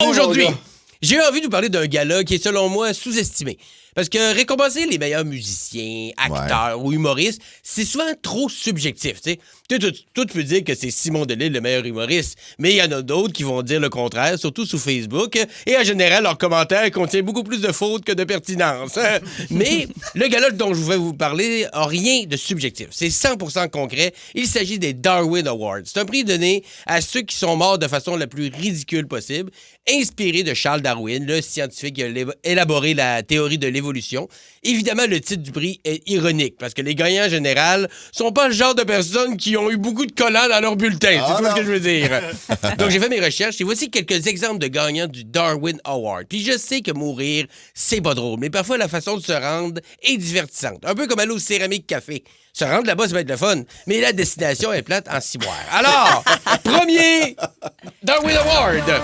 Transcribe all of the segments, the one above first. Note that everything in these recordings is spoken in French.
Aujourd'hui, j'ai envie de vous parler d'un gala qui est, selon moi, sous-estimé. Parce que récompenser les meilleurs musiciens, acteurs ou humoristes, c'est souvent trop subjectif. Tu sais, tu peux dire que c'est Simon Delille le meilleur humoriste, mais il y en a d'autres qui vont dire le contraire, surtout sur Facebook. Et en général, leurs commentaires contiennent beaucoup plus de fautes que de pertinence. Mais le gala dont je vais vous parler n'a rien de subjectif. C'est 100% concret. Il s'agit des Darwin Awards. C'est un prix donné à ceux qui sont morts de façon la plus ridicule possible, inspiré de Charles Darwin, le scientifique qui a élaboré la théorie de l'évolution. Évidemment, le titre du prix est ironique, parce que les gagnants en général sont pas le genre de personnes qui ont eu beaucoup de collants dans leur bulletin. C'est tout ce que je veux dire. Donc, j'ai fait mes recherches et voici quelques exemples de gagnants du Darwin Award. Puis je sais que mourir, c'est pas drôle, mais parfois la façon de se rendre est divertissante. Un peu comme aller au Céramique Café. Se rendre là-bas, ça va être le fun, mais la destination est plate en ciboire. Alors, premier Darwin Award.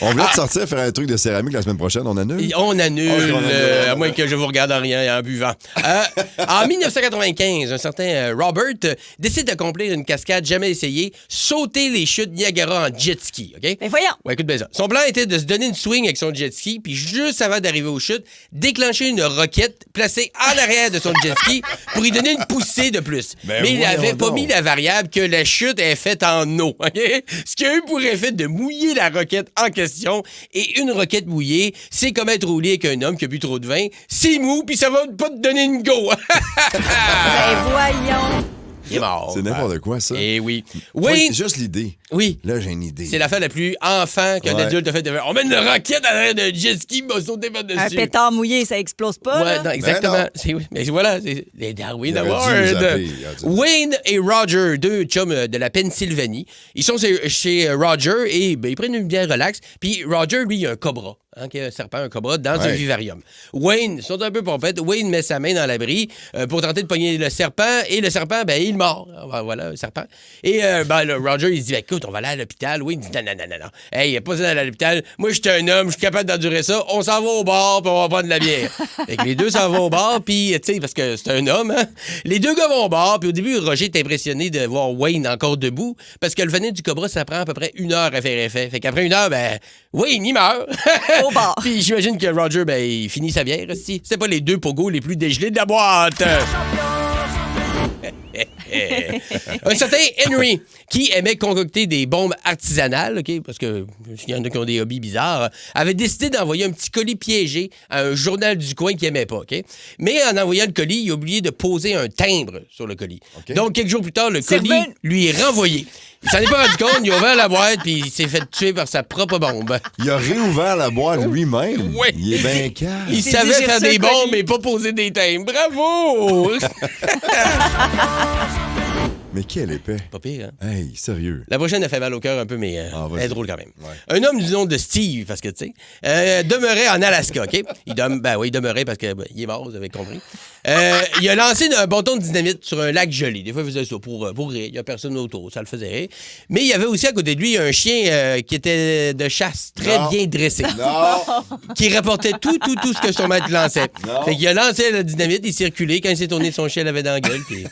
On voulait te sortir faire un truc de céramique la semaine prochaine. On annule? On annule, à moins que je vous regarde en rien en buvant. En 1995, un certain Robert décide d'accomplir une cascade jamais essayée, sauter les chutes Niagara en jet ski. OK? Mais voyons! Ouais, écoute bien ça. Son plan était de se donner une swing avec son jet ski, puis juste avant d'arriver aux chutes, déclencher une roquette placée en arrière de son jet ski pour y donner une poussée de plus. Mais il n'avait pas mis la variable que la chute est faite en eau. OK? Ce qui a eu pour effet de mouiller la roquette en question. Et une roquette mouillée, c'est comme être au lit avec un homme qui a bu trop de vin. C'est mou, puis ça va pas te donner une go. Ben voyons! Il est mort. C'est n'importe quoi, ça. Eh oui. Oui. Juste l'idée. Oui. Là, j'ai une idée. C'est l'affaire la plus enfant qu'un adulte a fait. On met une roquette à l'arrière d'un jet ski, on va sauter par-dessus. Un pétard mouillé, ça explose pas. Ouais, là? non, exactement. Ben non. Mais voilà, c'est les Darwin Il aurait Awards. dû les appeler, Wayne et Roger, deux chums de la Pennsylvanie. Ils sont chez Roger et ils prennent une bière relax. Puis Roger, lui, il a un cobra. Qui a un serpent, un cobra, dans un vivarium. Wayne, ils sont un peu pompettes. Wayne met sa main dans l'abri pour tenter de pogner le serpent. Et le serpent, il mord. Voilà, un serpent. Et le Roger, il se dit, écoute, on va aller à l'hôpital. Wayne dit, non. Hey, il n'y a pas besoin d'aller à l'hôpital. Moi, je suis un homme, je suis capable d'endurer ça. On s'en va au bar, puis on va prendre de la bière. Fait que les deux s'en vont au bar, puis, tu sais, parce que c'est un homme, hein. Les deux gars vont au bar, puis au début, Roger est impressionné de voir Wayne encore debout, parce que le venin du cobra, ça prend à peu près 1 heure à faire effet. Fait qu'après 1 heure, Wayne, il meurt. Au bar. Puis j'imagine que Roger, il finit sa bière aussi. C'était pas les deux pogos les plus dégelés de la boîte. Un certain Henry, qui aimait concocter des bombes artisanales, OK, parce qu'il y en a qui ont des hobbies bizarres, avait décidé d'envoyer un petit colis piégé à un journal du coin qu'il aimait pas, OK? Mais en envoyant le colis, il a oublié de poser un timbre sur le colis. Okay. Donc, quelques jours plus tard, le colis lui est renvoyé. Il s'en est pas rendu compte, il a ouvert la boîte puis il s'est fait tuer par sa propre bombe. Il a réouvert la boîte lui-même. Oui. Il est bien calme. Il savait faire des bombes mais pas poser des timbres. Bravo! Mais quel épais. Pas pire, hein? Hey, sérieux. La prochaine a fait mal au cœur un peu, mais elle est drôle quand même. Ouais. Un homme du nom de Steve, parce que, tu sais, demeurait en Alaska, OK? Il demeurait parce que il est mort, vous avez compris. Il a lancé un bâton de dynamite sur un lac gelé. Des fois, il faisait ça pour rire. Il n'y a personne autour, ça le faisait rire. Mais il y avait aussi à côté de lui un chien qui était de chasse, très bien dressé. Non! Qui rapportait tout ce que son maître lançait. Non. Fait qu'il a lancé la dynamite, il circulait. Quand il s'est tourné, son chien l'avait dans la gueule. Puis...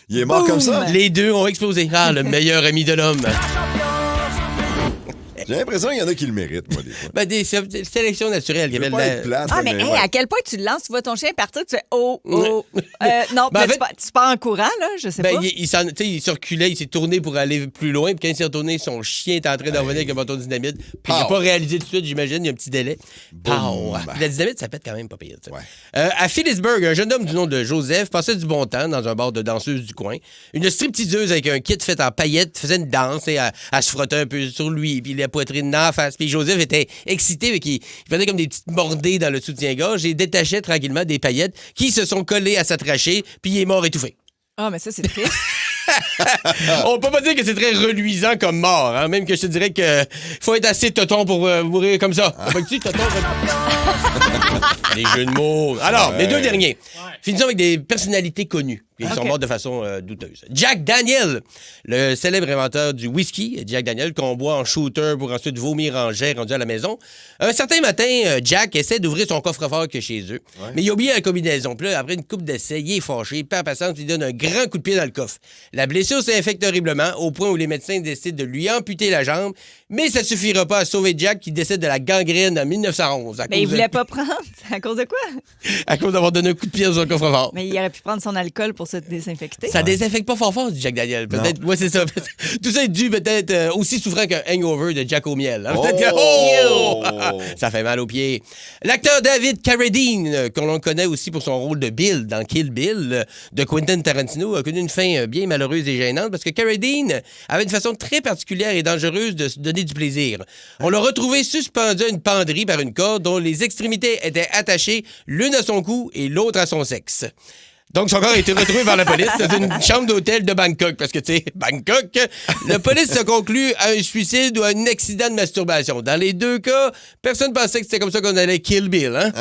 Il est mort comme ça? Les deux ont explosé. Ah, le meilleur ami de l'homme. J'ai l'impression qu'il y en a qui le méritent, moi, des fois. Des sélections naturelles. Je veux pas être plate, mais à quel point tu le lances, tu vois ton chien partir, tu fais oh. Non, en fait, tu pars en courant, là, je sais pas. Il circulait, il s'est tourné pour aller plus loin, puis quand il s'est retourné, son chien est en train d'en revenir avec un bâton de dynamite, puis il n'a pas réalisé tout de suite, j'imagine, il y a un petit délai. La dynamite, ça pète quand même pas pire. Ouais. À Phillipsburg, un jeune homme du nom de Joseph passait du bon temps dans un bar de danseuses du coin. Une stripteaseuse avec un kit fait en paillettes faisait une danse et elle se frottait un peu sur lui, puis la poitrine en face. Puis Joseph était excité, mais il faisait comme des petites mordées dans le soutien-gorge et détachait tranquillement des paillettes qui se sont collées à sa trachée, puis il est mort étouffé. Ah, mais ça, c'est triste. On peut pas dire que c'est très reluisant comme mort, hein? Même que je te dirais que faut être assez toton pour mourir comme ça. Pas que tu toton. Les jeux de mots. Alors, les deux derniers. Finissons avec des personnalités connues. Ils sont morts de façon douteuse. Jack Daniel, le célèbre inventeur du whisky, Jack Daniel, qu'on boit en shooter pour ensuite vomir en jet rendu à la maison. Un certain matin, Jack essaie d'ouvrir son coffre-fort que chez eux, mais il a oublié la combinaison. Puis là, après une coupe d'essai, il est fâché, il perd patience, il donne un grand coup de pied dans le coffre. La blessure s'infecte horriblement, au point où les médecins décident de lui amputer la jambe, mais ça suffira pas à sauver Jack qui décède de la gangrène en 1911. Mais il voulait pas prendre. À cause de quoi? À cause d'avoir donné un coup de pied dans son coffre-fort. Mais il aurait pu prendre son alcool pour se désinfecter. Ça désinfecte pas fort du Jack Daniel. Peut-être, ouais, c'est ça. Tout ça est dû peut-être aussi souffrant qu'un hangover de Jack au miel. Hein? Peut-être que, ça fait mal aux pieds. L'acteur David Carradine, qu'on l'on connaît aussi pour son rôle de Bill dans Kill Bill, de Quentin Tarantino, a connu une fin bien malheureuse et gênante parce que Carradine avait une façon très particulière et dangereuse de se donner du plaisir. On l'a retrouvé suspendu à une penderie par une corde dont les extrémités étaient attachées l'une à son cou et l'autre à son sexe. Donc, son corps a été retrouvé par la police dans une chambre d'hôtel de Bangkok. Parce que, tu sais, Bangkok, la police se conclut à un suicide ou à un accident de masturbation. Dans les deux cas, personne pensait que c'était comme ça qu'on allait Kill Bill, hein?